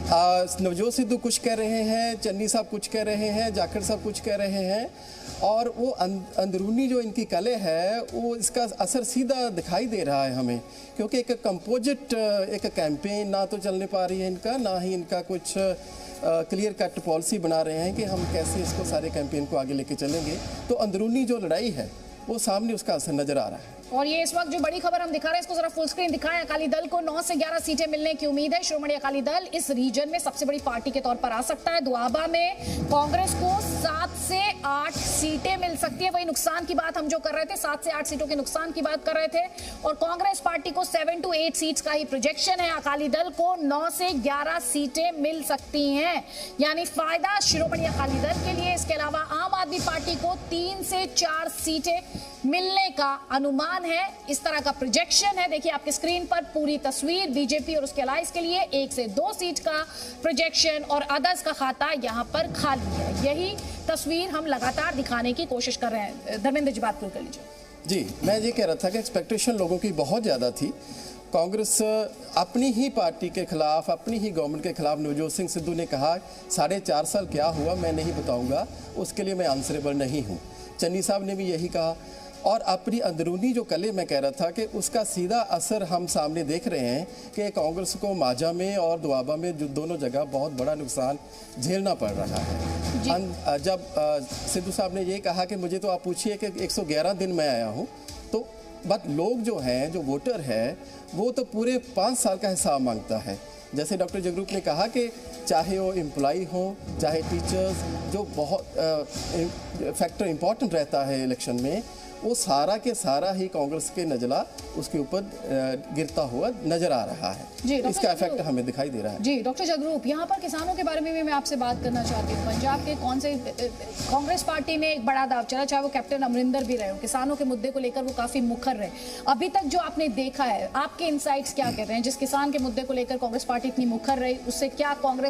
नवजोत सिद्धू कुछ कह रहे हैं, चन्नी साहब कुछ कह रहे हैं, जाखड़ साहब कुछ कह रहे हैं, और वो अंदरूनी जो इनकी कले है वो इसका असर सीधा दिखाई दे रहा है हमें, क्योंकि एक कंपोजिट एक कैंपेन ना तो चलने पा रही है इनका, ना ही इनका कुछ क्लियर कट पॉलिसी बना रहे हैं कि हम कैसे इसको सारे कैंपेन को आगे लेके चलेंगे। तो अंदरूनी जो लड़ाई है वो सामने उसका असर नजर आ रहा है। और ये इस वक्त जो बड़ी खबर हम दिखा रहे हैं, इसको जरा फुल स्क्रीन दिखाएं। अकाली दल को 9 से 11 सीटें मिलने की उम्मीद है। शिरोमणि अकाली दल इस रीजन में सबसे बड़ी पार्टी के तौर पर आ सकता है। दुआबा में कांग्रेस को 7 से 8 सीटें मिल सकती है। वही नुकसान की बात हम जो कर रहे थे, 7 से 8 सीटों के नुकसान की बात कर रहे थे, और कांग्रेस पार्टी को 7 to 8 सीट्स का ही प्रोजेक्शन है। अकाली दल को 9 से 11 सीटें मिल सकती हैं, यानी फायदा शिरोमणि अकाली दल के लिए। इसके अलावा आम आदमी पार्टी को 3 से 4 सीटें मिलने का अनुमान है, इस तरह का प्रोजेक्शन है। देखिए आपके स्क्रीन पर पूरी तस्वीर। बीजेपी और उसके अलायंस के लिए 1 से 2 सीट का प्रोजेक्शन, और अदर्स का खाता यहाँ पर खाली है। यही तस्वीर हम लगातार दिखाने की कोशिश कर रहे हैं। धर्मेंद्र जी बात कर लीजिए। जी, मैं ये कह रहा था कि एक्सपेक्टेशन लोगों की बहुत ज़्यादा थी। कांग्रेस अपनी ही पार्टी के खिलाफ, अपनी ही गवर्नमेंट के खिलाफ, नवजोत सिंह सिद्धू ने कहा 4.5 साल क्या हुआ मैं नहीं बताऊंगा, उसके लिए मैं आंसरेबल नहीं हूं। चन्नी साहब ने भी यही कहा, और अपनी अंदरूनी जो कले मैं कह रहा था कि उसका सीधा असर हम सामने देख रहे हैं कि कांग्रेस को माजा में और दुआबा में जो दोनों जगह बहुत बड़ा नुकसान झेलना पड़ रहा है। जब सिद्धू साहब ने ये कहा कि मुझे तो आप पूछिए कि 111 दिन मैं आया हूँ, तो बट लोग जो हैं, जो वोटर है, वो तो पूरे 5 साल का हिसाब मांगता है। जैसे डॉक्टर जगरूप ने कहा कि चाहे वो एम्प्लॉई हो, चाहे टीचर्स, जो बहुत फैक्टर इम्पॉर्टेंट रहता है इलेक्शन में, वो सारा के सारा ही कांग्रेस के नजला उसके ऊपर गिरता हुआ नजर आ रहा है। इसका इफेक्ट हमें दिखाई दे रहा है। जी डॉक्टर जगरूप, यहाँ पर किसानों के बारे में भी मैं आपसे बात करना चाहती हूँ। पंजाब के कौन से कांग्रेस पार्टी में एक बड़ा दाव चला, चाहे वो कैप्टन अमरिंदर भी रहे हो, किसानों के मुद्दे को लेकर वो काफी मुखर रहे। अभी तक जो आपने देखा है, आपके इनसाइट्स क्या कह रहे हैं? जिस किसान के मुद्दे को लेकर कांग्रेस पार्टी इतनी मुखर रही, उससे क्या कांग्रेस